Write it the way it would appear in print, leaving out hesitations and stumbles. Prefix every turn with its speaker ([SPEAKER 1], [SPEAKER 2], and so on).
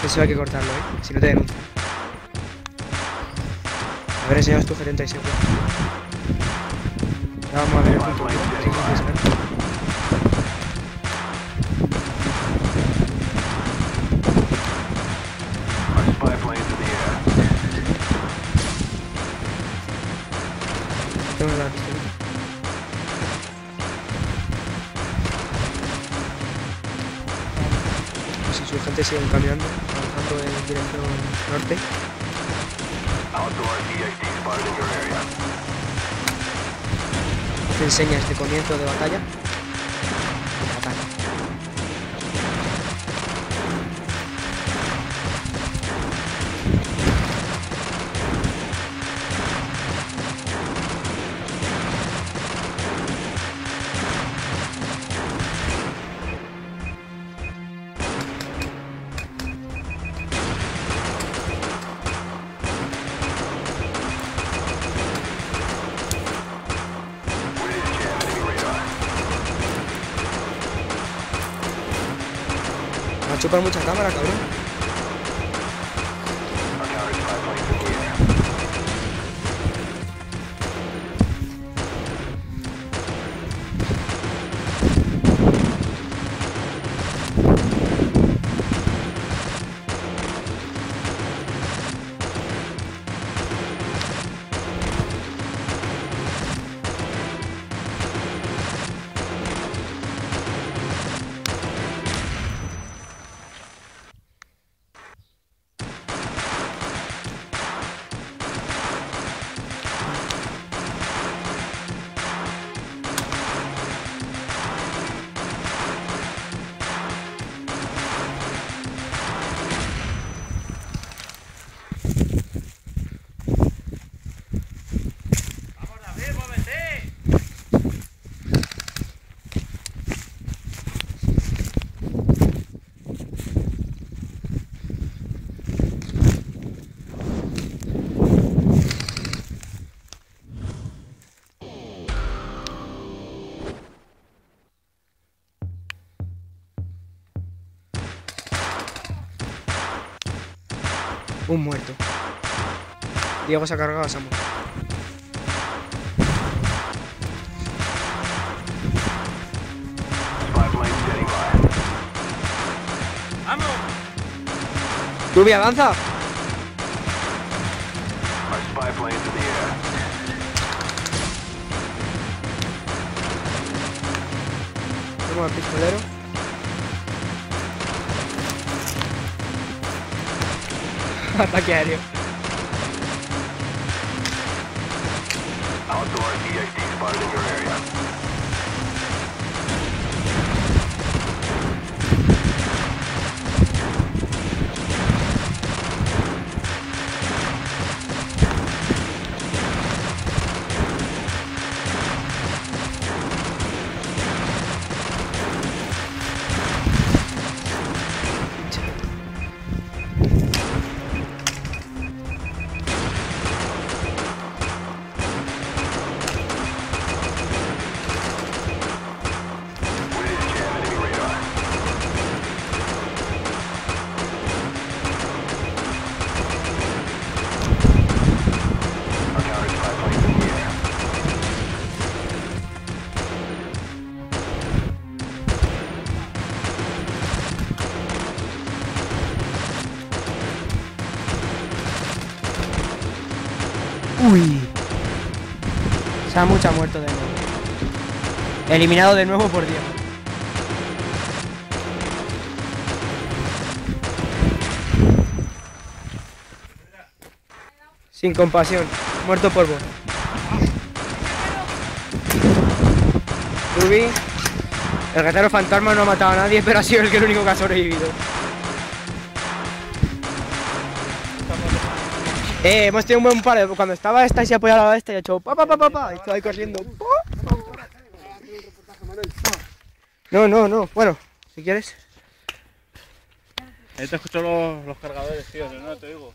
[SPEAKER 1] Eso hay que cortarlo, si no te denuncian. A ver, enseñaos tu G36. Ya vamos a ver el punto. Tengo la pistolita. Los insurgentes siguen caminando, avanzando en dirección norte. Hacen señas de comienzo de batalla. Ataque. Va a chupar mucha cámara, cabrón. Un muerto. Diego se ha cargado a Samu.
[SPEAKER 2] ¡Vamos!
[SPEAKER 1] ¡Ruby, avanza! Toma al pistolero. Ataque aéreo. Uy. Samu ha muerto de nuevo. Eliminado de nuevo por Dios. Sin compasión. Muerto por vos. Ruby. El gatero fantasma no ha matado a nadie, pero ha sido el único que ha sobrevivido. Hemos tenido un buen paro. Cuando estaba esta y se apoyaba a la esta y ha hecho pa. Y estaba ahí corriendo. No. Bueno, si quieres.
[SPEAKER 2] Ahí te escucho los cargadores, tío, si no te digo.